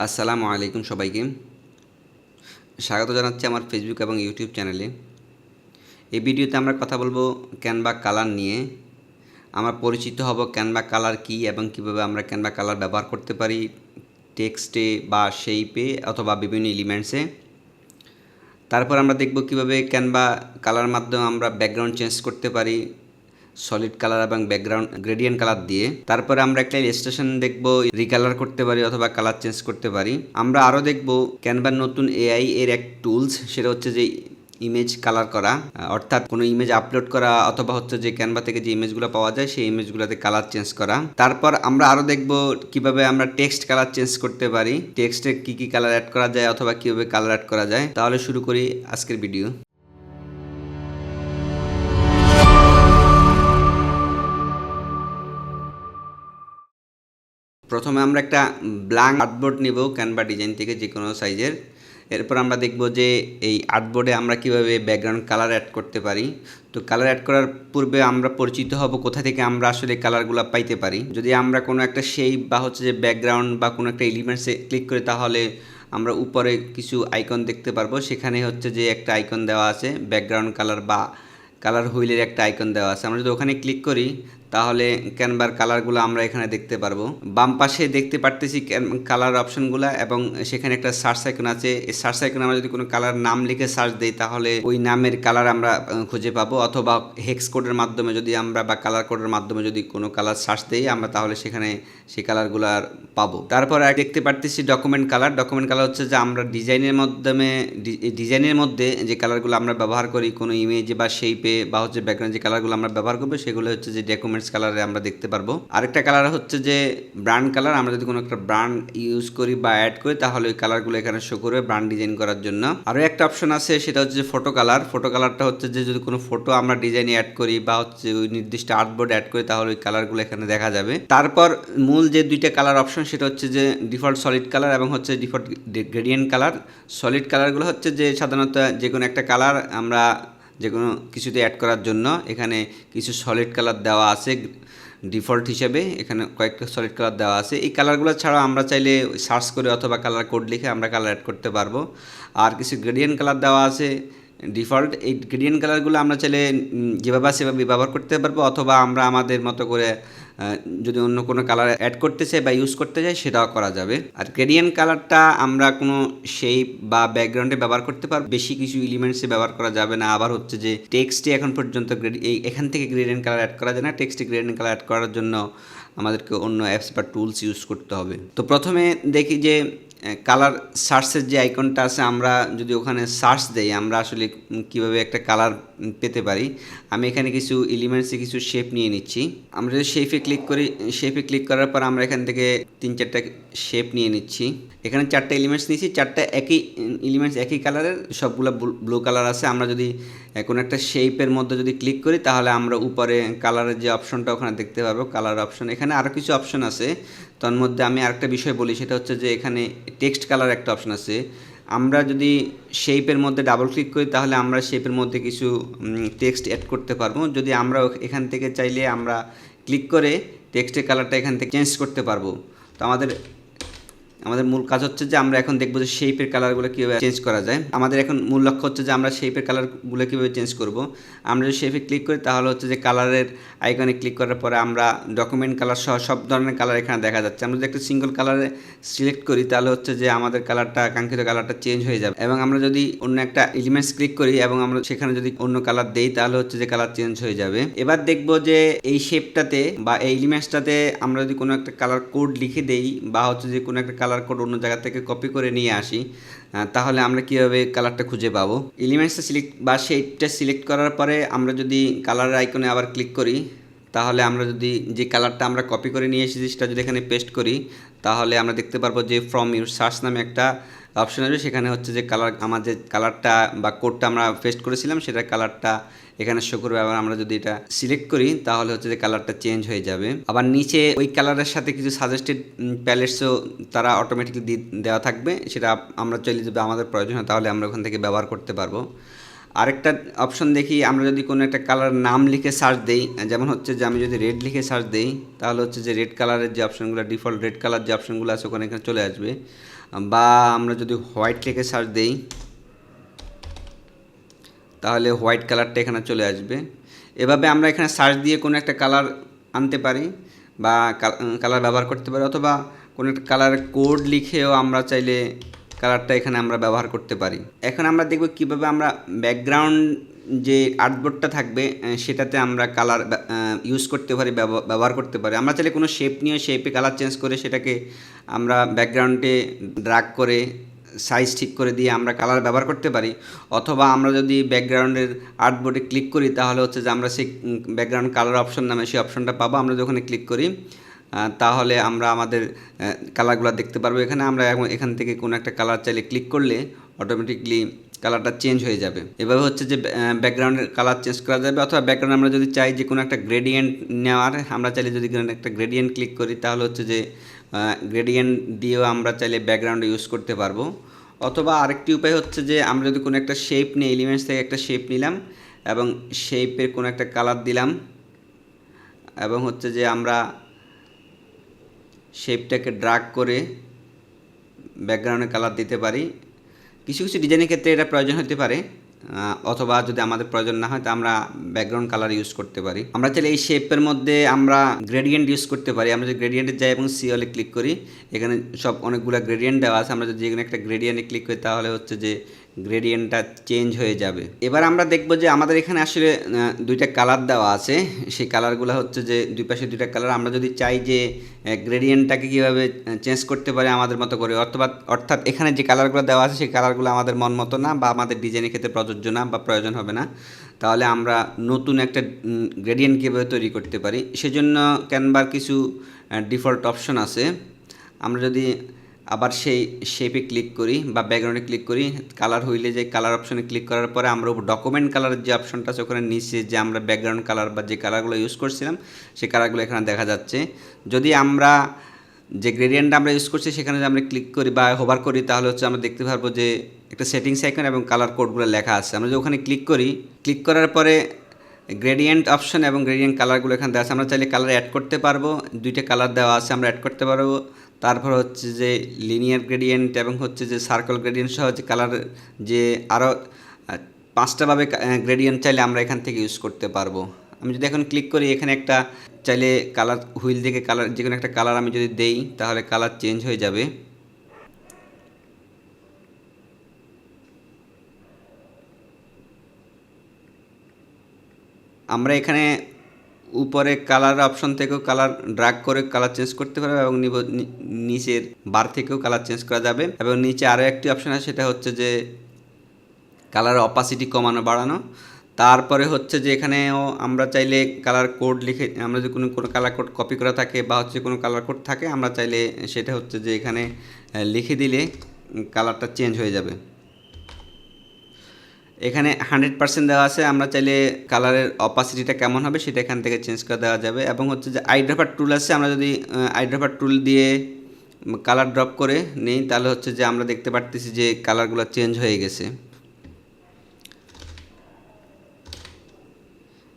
আসসালামু আলাইকুম সবাইকে। স্বাগত জানাচ্ছি আমার ফেসবুক এবং ইউটিউব চ্যানেলে। এই ভিডিওতে আমরা কথা বলবো ক্যানভা কালার নিয়ে। আমরা পরিচিত হব ক্যানভা কালার কী এবং কীভাবে আমরা ক্যানভা কালার ব্যবহার করতে পারি টেক্সটে বা শেপে অথবা বিভিন্ন এলিমেন্টসে। তারপর আমরা দেখব কীভাবে ক্যানভা কালার মাধ্যমে আমরা ব্যাকগ্রাউন্ড চেঞ্জ করতে পারি সলিড কালার এবং ব্যাকগ্রাউন্ড গ্রেডিয়েন্ট কালার দিয়ে। তারপরে আমরা একটা ইলাস্ট্রেশন দেখব, রিকালার করতে পারি অথবা কালার চেঞ্জ করতে পারি। আমরা আরও দেখব ক্যানভার নতুন এআই এর এক টুলস, সেটা হচ্ছে যে ইমেজ কালার করা, অর্থাৎ কোনো ইমেজ আপলোড করা অথবা হচ্ছে যে ক্যানভা থেকে যে ইমেজগুলো পাওয়া যায় সেই ইমেজগুলোতে কালার চেঞ্জ করা। তারপর আমরা আরও দেখব কিভাবে আমরা টেক্সট কালার চেঞ্জ করতে পারি, টেক্সটে কী কী কালার অ্যাড করা যায় অথবা কীভাবে কালার অ্যাড করা যায়। তাহলে শুরু করি আজকের ভিডিও। প্রথমে আমরা একটা ব্ল্যাঙ্ক আর্টবোর্ড নেব ক্যানভা ডিজাইন থেকে, যে কোনো সাইজের। এরপর আমরা দেখব যে এই আর্টবোর্ডে আমরা কিভাবে ব্যাকগ্রাউন্ড কালার অ্যাড করতে পারি। তো কালার অ্যাড করার পূর্বে আমরা পরিচিত হব কোথা থেকে আমরা আসলে কালারগুলো পাইতে পারি। যদি আমরা কোনো একটা শেপ বা হচ্ছে যে ব্যাকগ্রাউন্ড বা কোনো একটা এলিমেন্টসে ক্লিক করি, তাহলে আমরা উপরে কিছু আইকন দেখতে পারবো। সেখানে হচ্ছে যে একটা আইকন দেওয়া আছে ব্যাকগ্রাউন্ড কালার বা কালার হুইলের একটা আইকন দেওয়া আছে। আমরা যদি ওখানে ক্লিক করি তাহলে ক্যানভার কালারগুলো আমরা এখানে দেখতে পারবো। বাম পাশে দেখতে পারতেছি কালার অপশনগুলো এবং সেখানে একটা সার্চ আইকন আছে। এই সার্চ আইকনে আমরা যদি কোনো কালার নাম লিখে সার্চ দিই তাহলে ওই নামের কালার আমরা খুঁজে পাবো, অথবা হেক্স কোডের মাধ্যমে যদি আমরা বা কালার কোডের মাধ্যমে যদি কোনো কালার সার্চ দিই আমরা তাহলে সেখানে সেই কালারগুলো পাবো। তারপর দেখতে পারতেছি ডকুমেন্ট কালার। ডকুমেন্ট কালার হচ্ছে যে আমরা ডিজাইনের মধ্যে যে কালারগুলো আমরা ব্যবহার করি কোনো ইমেজ বা শেপে বা হচ্ছে ব্যাকগ্রাউন্ড যে কালারগুলো আমরা ব্যবহার করবো সেগুলো হচ্ছে যে ডকুমেন্টস কালারে আমরা দেখতে পারবো। আরেকটা কালার হচ্ছে যে ব্র্যান্ড কালার। আমরা যদি কোনো একটা ব্র্যান্ড ইউজ করি বা অ্যাড করি তাহলে ওই কালারগুলো এখানে শো করবে ব্র্যান্ড ডিজাইন করার জন্য। আরও একটা অপশন আছে, সেটা হচ্ছে যে ফটো কালার। ফটো কালারটা হচ্ছে যে যদি কোনো ফটো আমরা ডিজাইনে অ্যাড করি বা হচ্ছে ওই নির্দিষ্ট আর্টবোর্ডে অ্যাড করি তাহলে ওই কালারগুলো এখানে দেখা যাবে। তারপর মূল যে দুইটা কালার অপশন সেটা হচ্ছে যে ডিফল্ট সলিড কালার এবং হচ্ছে ডিফল্ট গ্রেডিয়েন্ট কালার। সলিড কালারগুলো হচ্ছে যে সাধারণত যে কোনো একটা কালার আমরা যে কোনো কিছুতে অ্যাড করার জন্য এখানে কিছু সলিড কালার দেওয়া আছে ডিফল্ট হিসেবে। এখানে কয়েকটা সলিড কালার দেওয়া আছে। এই কালারগুলো ছাড়াও আমরা চাইলে সার্চ করে অথবা কালার কোড লিখে আমরা কালার অ্যাড করতে পারবো। আর কিছু গ্রেডিয়েন্ট কালার দেওয়া আছে ডিফল্ট। এই গ্রেডিয়েন্ট কালারগুলো আমরা চাইলে যেভাবে সেভাবে ব্যবহার করতে পারবো, অথবা আমরা আমাদের মতো করে যদি অন্য কোনো কালার অ্যাড করতে চাই বা ইউজ করতে চাই সেটাও করা যাবে। আর গ্রেডিয়েন্ট কালারটা আমরা কোনো শেপ বা ব্যাকগ্রাউন্ডে ব্যবহার করতে পারবো, বেশি কিছু এলিমেন্টসে ব্যবহার করা যাবে না। আবার হচ্ছে যে টেক্সটে এখন পর্যন্ত এখান থেকে গ্রেডিয়েন্ট কালার অ্যাড করা যায় না। টেক্সটে গ্রেডিয়েন্ট কালার অ্যাড করার জন্য আমাদেরকে অন্য অ্যাপস বা টুলস ইউজ করতে হবে। তো প্রথমে দেখি যে কালার সার্চের যে আইকনটা আছে, আমরা যদি ওখানে সার্চ দেই আমরা আসলে কীভাবে একটা কালার পেতে পারি। আমি এখানে কিছু এলিমেন্টসে কিছু শেপ নিয়ে নিচ্ছি। আমরা যদি শেপে ক্লিক করি, শেপে ক্লিক করার পর আমরা এখান থেকে 3-4টা শেপ নিয়ে নিচ্ছি। এখানে 4টা এলিমেন্টস নিয়েছি, 4টা একই এলিমেন্টস একই কালারের, সবগুলো ব্লু কালার আছে। আমরা যদি কোনো একটা শেপের মধ্যে যদি ক্লিক করি তাহলে আমরা উপরে কালারের যে অপশনটা ওখানে দেখতে পারবো, কালার অপশন। এখানে আরও কিছু অপশন আছে, তার মধ্যে আমি আরেকটা বিষয় বলি, সেটা হচ্ছে যে এখানে টেক্সট কালার একটা অপশন আছে। আমরা যদি শেপের মধ্যে ডাবল ক্লিক করি তাহলে আমরা শেপের মধ্যে কিছু টেক্সট অ্যাড করতে পারবো। যদি আমরা এখান থেকে চাইলে আমরা ক্লিক করে টেক্সটের কালারটা এখান থেকে চেঞ্জ করতে পারবো। তো আমাদের মূল কাজ হচ্ছে যে আমরা এখন দেখবো যে শেপের কালারগুলো কীভাবে চেঞ্জ করা যায়। আমাদের এখন মূল লক্ষ্য হচ্ছে যে আমরা শেপের কালারগুলো কীভাবে চেঞ্জ করব। আমরা যদি শেপে ক্লিক করি তাহলে হচ্ছে যে কালারের আইকনে ক্লিক করার পরে আমরা ডকুমেন্ট কালার সহ সব ধরনের কালার এখানে দেখা যাচ্ছে। আমরা যদি একটা সিঙ্গল কালারে সিলেক্ট করি তাহলে হচ্ছে যে আমাদের কালারটা, কাঙ্ক্ষিত কালারটা চেঞ্জ হয়ে যাবে। এবং আমরা যদি অন্য একটা এলিমেন্টস ক্লিক করি এবং আমরা সেখানে যদি অন্য কালার দেই তাহলে হচ্ছে যে কালার চেঞ্জ হয়ে যাবে। এবার দেখবো যে এই শেপটাতে বা এই এলিমেন্টসটাতে আমরা যদি কোনো একটা কালার কোড লিখে দেই বা হচ্ছে যে কোনো একটা কালার কোড অন্য জায়গা থেকে কপি করে নিয়ে আসি, তাহলে আমরা কীভাবে কালারটা খুঁজে পাবো। এলিমেন্টসটা সিলেক্ট বা শেপটা সিলেক্ট করার পরে আমরা যদি কালার আইকনে আবার ক্লিক করি তাহলে আমরা যদি যে কালারটা আমরা কপি করে নিয়ে এসেছি সেটা যদি এখানে পেস্ট করি তাহলে আমরা দেখতে পারবো যে ফ্রম ইউর সার্চ নামে একটা অপশন আসবে। সেখানে হচ্ছে যে কালার, আমার যে কালারটা বা কোডটা আমরা পেস্ট করেছিলাম সেটার কালারটা এখানে শো করবে। আবার আমরা যদি এটা সিলেক্ট করি তাহলে হচ্ছে যে কালারটা চেঞ্জ হয়ে যাবে। আবার নিচে ওই কালারের সাথে কিছু সাজেস্টেড প্যালেটসও তারা অটোমেটিকলি দেওয়া থাকবে, সেটা আমরা চাইলে যদি আমাদের প্রয়োজন হয় তাহলে আমরা ওখান থেকে ব্যবহার করতে পারবো। আরেকটা অপশন দেখি, আমরা যদি কোনো একটা কালার নাম লিখে সার্চ দেই, যেমন হচ্ছে যে আমি যদি রেড লিখে সার্চ দেই, তাহলে হচ্ছে যে রেড কালারের যে অপশনগুলো, ডিফল্ট রেড কালার যে অপশনগুলো আছে ওখানে এখানে চলে আসবে। বা আমরা যদি হোয়াইট লিখে সার্চ দেই, তাহলে হোয়াইট কালারটা এখানে চলে আসবে। এভাবে আমরা এখানে সার্চ দিয়ে কোনো একটা কালার আনতে পারি বা কালার ব্যবহার করতে পারি, অথবা কোনো একটা কালারের কোড লিখেও আমরা চাইলে কালারটা এখানে আমরা ব্যবহার করতে পারি। এখন আমরা দেখব কিভাবে আমরা ব্যাকগ্রাউন্ড যে আর্টবোর্ডটা থাকবে সেটাতে আমরা কালার ইউজ করতে পারি, ব্যবহার করতে পারি। আমরা চাইলে কোনো শেপ নিয়ে শেপে কালার চেঞ্জ করে সেটাকে আমরা ব্যাকগ্রাউন্ডে ড্র্যাগ করে সাইজ ঠিক করে দিয়ে আমরা কালার ব্যবহার করতে পারি। অথবা আমরা যদি ব্যাকগ্রাউন্ডের আর্টবোর্ডে ক্লিক করি, তাহলে হচ্ছে যে আমরা সেই ব্যাকগ্রাউন্ড কালার অপশন নামে সেই অপশনটা পাবো। আমরা যখন ক্লিক করি তাহলে আমরা আমাদের কালারগুলো দেখতে পারবো। এখানে আমরা এখান থেকে কোনো একটা কালার চাইলে ক্লিক করলে অটোমেটিকলি কালারটা চেঞ্জ হয়ে যাবে। এভাবে হচ্ছে যে ব্যাকগ্রাউন্ডের কালার চেঞ্জ করা যাবে। অথবা ব্যাকগ্রাউন্ড আমরা যদি চাই যে কোনো একটা গ্রেডিয়েন্ট নেওয়ার, আমরা চাইলে যদি একটা গ্রেডিয়েন্ট ক্লিক করি, তাহলে হচ্ছে যে গ্রেডিয়েন্ট দিয়েও আমরা চাইলে ব্যাকগ্রাউন্ডে ইউজ করতে পারবো। অথবা আরেকটি উপায় হচ্ছে যে আমরা যদি কোনো একটা শেপ নিই, এলিমেন্টস থেকে একটা শেপ নিলাম এবং শেপের কোনো একটা কালার দিলাম এবং হচ্ছে যে আমরা শেপটাকে ড্র্যাগ করে ব্যাকগ্রাউন্ডে কালার দিতে পারি। কিছু কিছু ডিজাইনের ক্ষেত্রে এটা প্রয়োজন হতে পারে, অথবা যদি আমাদের প্রয়োজন না হয় তা আমরা ব্যাকগ্রাউন্ড কালার ইউজ করতে পারি। আমরা চাইলে এই শেপের মধ্যে আমরা গ্রেডিয়েন্ট ইউজ করতে পারি। আমরা যদি গ্রেডিয়েন্টে যাই এবং সি হলে ক্লিক করি, এখানে সব অনেকগুলো গ্রেডিয়েন্ট দেওয়া আছে। আমরা যদি যেখানে একটা গ্রেডিয়েন্টে ক্লিক করি, তাহলে হচ্ছে যে গ্রেডিয়েন্টটা চেঞ্জ হয়ে যাবে। এবার আমরা দেখব যে আমাদের এখানে আসলে দুইটা কালার দেওয়া আছে। সেই কালারগুলো হচ্ছে যে দুই পাশে দুইটা কালার। আমরা যদি চাই যে গ্রেডিয়েন্টটাকে কীভাবে চেঞ্জ করতে পারি আমাদের মতো করে, অর্থাৎ এখানে যে কালারগুলো দেওয়া আছে সেই কালারগুলো আমাদের মন মতো না বা আমাদের ডিজাইনের ক্ষেত্রে প্রযোজ্য না বা প্রয়োজন হবে না, তাহলে আমরা নতুন একটা গ্রেডিয়েন্ট কীভাবে তৈরি করতে পারি, সেজন্য ক্যানভার কিছু ডিফল্ট অপশন আছে। আমরা যদি আবার সেই শেপে ক্লিক করি বা ব্যাকগ্রাউন্ডে ক্লিক করি, কালার হইলে যে কালার অপশনে ক্লিক করার পরে আমরা ডকুমেন্ট কালারের যে অপশনটা আছে ওখানে নিচে যে আমরা ব্যাকগ্রাউন্ড কালার বা যে কালারগুলো ইউজ করছিলাম সেই কালারগুলো এখানে দেখা যাচ্ছে। যদি আমরা যে গ্রেডিয়েন্টটা আমরা ইউজ করছি সেখানে যদি আমরা ক্লিক করি বা হোভার করি, তাহলে হচ্ছে আমরা দেখতে পারবো যে একটা সেটিংস আইকন এবং কালার কোডগুলো লেখা আছে। আমরা যদি ওখানে ক্লিক করি, ক্লিক করার পরে গ্রেডিয়েন্ট অপশন এবং গ্রেডিয়েন্ট কালারগুলো এখানে দেওয়া আছে। আমরা চাইলে কালার অ্যাড করতে পারবো, দুইটা কালার দেওয়া আছে আমরা অ্যাড করতে পারবো। তারপর হচ্ছে যে লিনিয়ার গ্রেডিয়েন্ট এবং হচ্ছে যে সার্কেল গ্রেডিয়েন্ট সহ যে কালার যে আরও 5টাভাবে গ্রেডিয়েন্ট চাইলে আমরা এখান থেকে ইউজ করতে পারবো। আমি যদি এখন ক্লিক করি, এখানে একটা চাইলে কালার হুইল থেকে কালার যে কোনো একটা কালার আমি যদি দেই, তাহলে কালার চেঞ্জ হয়ে যাবে। আমরা এখানে উপরে কালার অপশন থেকেও কালার ড্র্যাগ করে কালার চেঞ্জ করতে পারবে এবং নিচের বার থেকেও কালার চেঞ্জ করা যাবে। এবং নিচে আরও একটি অপশন আছে, সেটা হচ্ছে যে কালার অপাসিটি কমানো বাড়ানো। তারপরে হচ্ছে যে এখানেও আমরা চাইলে কালার কোড লিখে, আমরা যদি কোনো কালার কোড কপি করা থাকে বা হচ্ছে কোনো কালার কোড থাকে, আমরা চাইলে সেটা হচ্ছে যে এখানে লিখে দিলে কালারটা চেঞ্জ হয়ে যাবে। এখানে 100% দেওয়া আছে। আমরা চাইলে কালারের অপাসিটিটা কেমন হবে সেটা এখান থেকে চেঞ্জ করে দেওয়া যাবে। এবং হচ্ছে যে আইড্রপার টুল আছে, আমরা যদি আইড্রপার টুল দিয়ে কালার ড্রপ করে নেই, তাহলে হচ্ছে যে আমরা দেখতে পারতেছি যে কালারগুলো চেঞ্জ হয়ে গেছে।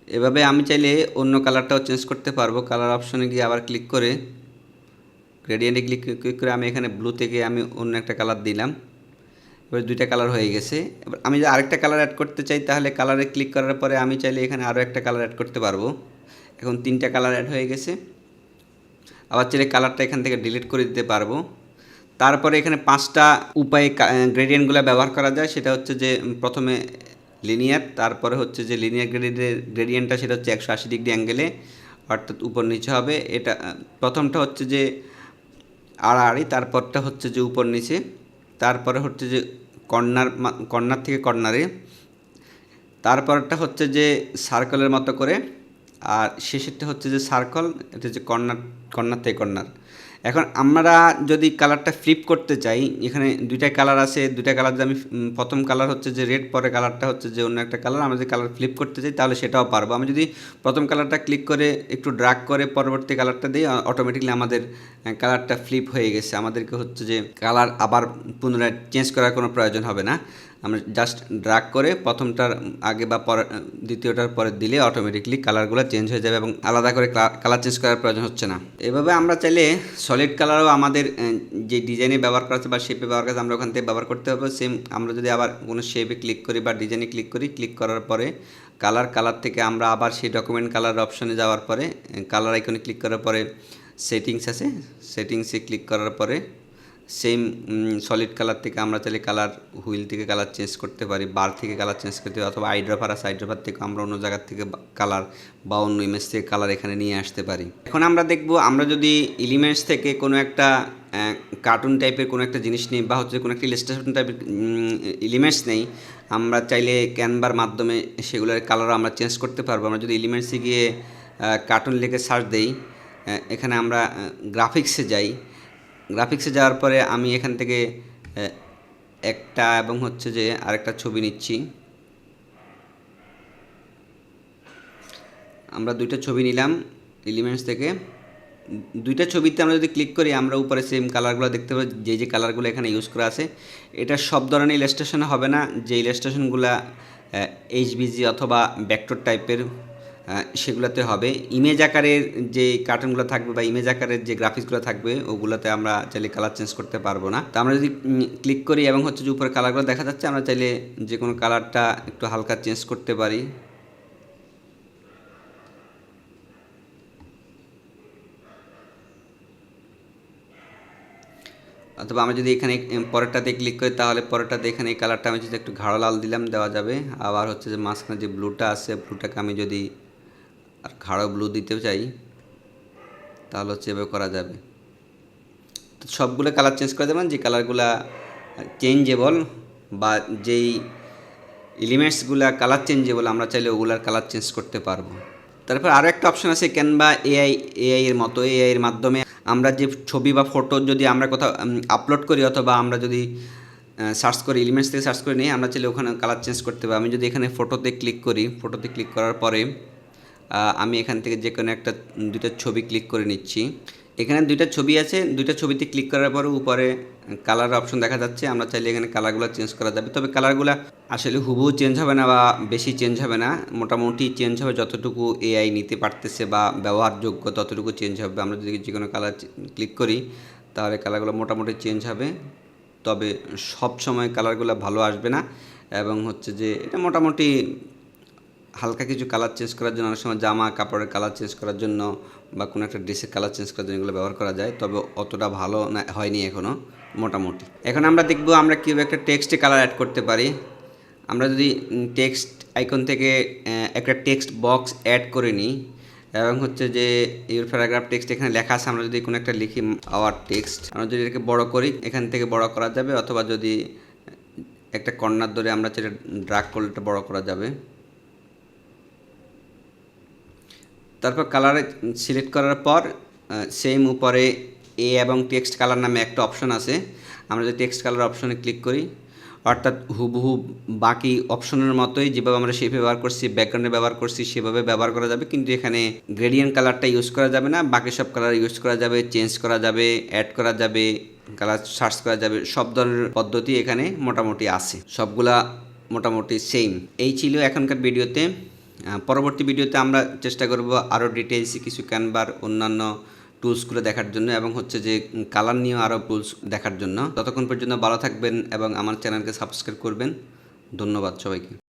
এভাবে আমি চাইলে অন্য কালারটাও চেঞ্জ করতে পারবো। কালার অপশনে গিয়ে আবার ক্লিক করে গ্রেডিয়েন্টে ক্লিক করে আমি এখানে ব্লু থেকে আমি অন্য একটা কালার দিলাম। এবার দুইটা কালার হয়ে গেছে। এবার আমি যদি আরেকটা কালার অ্যাড করতে চাই, তাহলে কালারে ক্লিক করার পরে আমি চাইলে এখানে আরও একটা কালার অ্যাড করতে পারবো। এখন 3টা কালার অ্যাড হয়ে গেছে। আবার চাইলে কালারটা এখান থেকে ডিলিট করে দিতে পারবো। তারপরে এখানে 5টা উপায়ে গ্রেডিয়েন্টগুলো ব্যবহার করা যায়। সেটা হচ্ছে যে প্রথমে লিনিয়ার, তারপরে হচ্ছে যে লিনিয়ার গ্রেডিয়েন্টটা সেটা হচ্ছে 180 ডিগ্রি অ্যাঙ্গেলে, অর্থাৎ উপর নিচে হবে। এটা প্রথমটা হচ্ছে যে আড়াআড়ি, তারপরটা হচ্ছে যে উপর নিচে, তারপরে হচ্ছে যে কর্নার থেকে কর্নারে, তারপরটা হচ্ছে যে সার্কেলের মতো করে, আর শেষেরটা হচ্ছে যে সার্কেল, এটা হচ্ছে কর্নার থেকে কর্নার। এখন আমরা যদি কালারটা ফ্লিপ করতে চাই, এখানে দুইটা কালার আছে, দুইটা কালার যদি আমি প্রথম কালার হচ্ছে যে রেড, পরে কালারটা হচ্ছে যে অন্য একটা কালার, আমরা যদি কালার ফ্লিপ করতে চাই তাহলে সেটাও পারবো। আমি যদি প্রথম কালারটা ক্লিক করে একটু ড্র্যাগ করে পরবর্তী কালারটা দিই, অটোমেটিকলি আমাদের কালারটা ফ্লিপ হয়ে গেছে। আমাদেরকে হচ্ছে যে কালার আবার পুনরায় চেঞ্জ করার কোনো প্রয়োজন হবে না। আমরা জাস্ট ড্রাগ করে প্রথমটার আগে বা পরে দ্বিতীয়টার পরে দিলে অটোমেটিকলি কালারগুলো চেঞ্জ হয়ে যাবে এবং আলাদা করে কালার চেঞ্জ করার প্রয়োজন হচ্ছে না। এভাবে আমরা চাইলে সলিড কালারও আমাদের যে ডিজাইনে ব্যবহার করা আছে বা শেপে ব্যবহার করা আছে আমরা ওখান থেকে ব্যবহার করতে হবে। সেম আমরা যদি আবার কোনো শেপে ক্লিক করি বা ডিজাইনে ক্লিক করি, ক্লিক করার পরে কালার থেকে আমরা আবার সেই ডকুমেন্ট কালার অপশনে যাওয়ার পরে কালার আইকনে ক্লিক করার পরে সেটিংস আছে, সেটিংসে ক্লিক করার পরে সেম সলিড কালার থেকে আমরা চাইলে কালার হুইল থেকে কালার চেঞ্জ করতে পারি, বার থেকে কালার চেঞ্জ করতে পারি, অথবা আইড্রপার আছে আইড্রপার থেকে আমরা অন্য জায়গার থেকে কালার বা অন্য ইমেজ থেকে কালার এখানে নিয়ে আসতে পারি। এখন আমরা দেখব আমরা যদি এলিমেন্টস থেকে কোনো একটা কার্টুন টাইপের কোনো একটা জিনিস নিই বা হচ্ছে কোনো একটা ইলাস্ট্রেশন টাইপের এলিমেন্টস নেই, আমরা চাইলে ক্যানভার মাধ্যমে সেগুলোর কালার আমরা চেঞ্জ করতে পারবো। আমরা যদি এলিমেন্টসে গিয়ে কার্টুন লিখে সার্চ দেই, এখানে আমরা গ্রাফিক্সে যাই, গ্রাফিক্সে যাওয়ার পরে আমি এখান থেকে একটা এবং হচ্ছে যে আরেকটা ছবি নিচ্ছি। আমরা দুইটা ছবি নিলাম এলিমেন্টস থেকে। দুইটা ছবিতে আমরা যদি ক্লিক করি আমরা উপরে সেম কালারগুলো দেখতে পাই, যে কালারগুলো এখানে ইউজ করা আছে। এটা সব ধরনের ইলাস্ট্রেশনে হবে না, যে ইলাস্ট্রেশনগুলো এইচবিজি অথবা ভেক্টর টাইপের সেগুলোতে হবে। ইমেজ আকারের যে কার্টুনগুলো থাকবে বা ইমেজ আকারের যে গ্রাফিক্সগুলো থাকবে ওগুলোতে আমরা চাইলে কালার চেঞ্জ করতে পারবো না। তো আমরা যদি ক্লিক করি এবং হচ্ছে যে উপরে কালারগুলো দেখা যাচ্ছে, আমরা চাইলে যে কোনো কালারটা একটু হালকা চেঞ্জ করতে পারি। অথবা আমরা যদি এখানে পরেরটাতে ক্লিক করি তাহলে পরেরটাতে এখানে এই কালারটা আমি যদি একটু গাঢ় লাল দিলাম দেওয়া যাবে। আবার হচ্ছে যে মাঝখানে যে ব্লুটা আছে ব্লুটাকে আমি যদি আর গাঢ় ব্লু দিতে চাই তাহলে হচ্ছে এভাবে করা যাবে। তো সবগুলো কালার চেঞ্জ করে দেবেন, যে কালারগুলা চেঞ্জেবল বা যেই এলিমেন্টসগুলা কালার চেঞ্জেবল আমরা চাইলে ওগুলার কালার চেঞ্জ করতে পারবো। তারপর আরও একটা অপশন আছে ক্যানভা এআই এর মতো। এআই এর মাধ্যমে আমরা যে ছবি বা ফটো যদি আমরা কোথাও আপলোড করি অথবা আমরা যদি সার্চ করি, এলিমেন্টস থেকে সার্চ করে নিই, আমরা চাইলে ওখানে কালার চেঞ্জ করতে পারি। আমি যদি এখানে ফটোতে ক্লিক করি, ফটোতে ক্লিক করার পরে আমি এখান থেকে যে কোনো একটা দুইটা ছবি ক্লিক করে নিচ্ছি। এখানে দুইটা ছবি আছে, দুইটা ছবিতে ক্লিক করার পরে উপরে কালার অপশন দেখা যাচ্ছে। আমরা চাইলে এখানে কালারগুলো চেঞ্জ করা যাবে, তবে কালারগুলো আসলে হুবহু চেঞ্জ হবে না বা বেশি চেঞ্জ হবে না, মোটামুটি চেঞ্জ হবে যতটুকু এআই নিতে পারতেছে বা ব্যবহারযোগ্য ততটুকু চেঞ্জ হবে। আমরা যদি যে কোনো কালার ক্লিক করি তাহলে কালারগুলো মোটামুটি চেঞ্জ হবে, তবে সব সময় কালারগুলো ভালো আসবে না। এবং হচ্ছে যে এটা মোটামুটি হালকা কিছু কালার চেঞ্জ করার জন্য, অনেক সময় জামা কাপড়ের কালার চেঞ্জ করার জন্য বা কোনো একটা ড্রেসের কালার চেঞ্জ করার জন্য এগুলো ব্যবহার করা যায়, তবে অতটা ভালো না হয়নি এখনও মোটামুটি। এখন আমরা দেখব আমরা কীভাবে একটা টেক্সটে কালার অ্যাড করতে পারি। আমরা যদি টেক্সট আইকন থেকে একটা টেক্সট বক্স অ্যাড করে নিই এবং হচ্ছে যে ইউর প্যারাগ্রাফ টেক্সট এখানে লেখা আছে, আমরা যদি কোনো একটা লিখি আওয়ার টেক্সট, আমরা যদি এটাকে বড় করি এখান থেকে বড় করা যাবে, অথবা যদি একটা কর্নার ধরে আমরা সেটা ড্রাগ করলে এটা বড় করা যাবে। তারপর কালারে সিলেক্ট করার পর সেম উপরে এ এবং টেক্সট কালার নামে একটা অপশন আছে। আমরা যদি টেক্সট কালার অপশনে ক্লিক করি, অর্থাৎ হুবহু বাকি অপশনের মতোই যেভাবে আমরা শেপে ব্যবহার করছি, ব্যাকগ্রাউন্ডে ব্যবহার করছি সেভাবে ব্যবহার করা যাবে, কিন্তু এখানে গ্রেডিয়েন্ট কালারটা ইউজ করা যাবে না। বাকি সব কালার ইউজ করা যাবে, চেঞ্জ করা যাবে, অ্যাড করা যাবে, কালার সার্চ করা যাবে, সব ধরনের পদ্ধতি এখানে মোটামুটি আছে, সবগুলা মোটামুটি সেম। এই ছিল এখনকার ভিডিওতে। পরবর্তী ভিডিওতে আমরা চেষ্টা করব আরও ডিটেলসে কিছু ক্যানভার অন্যান্য টুলসগুলো দেখার জন্য এবং হচ্ছে যে কালার নিয়েও আরও টুলস দেখার জন্য। ততক্ষণ পর্যন্ত ভালো থাকবেন এবং আমার চ্যানেলকে সাবস্ক্রাইব করবেন। ধন্যবাদ সবাইকে।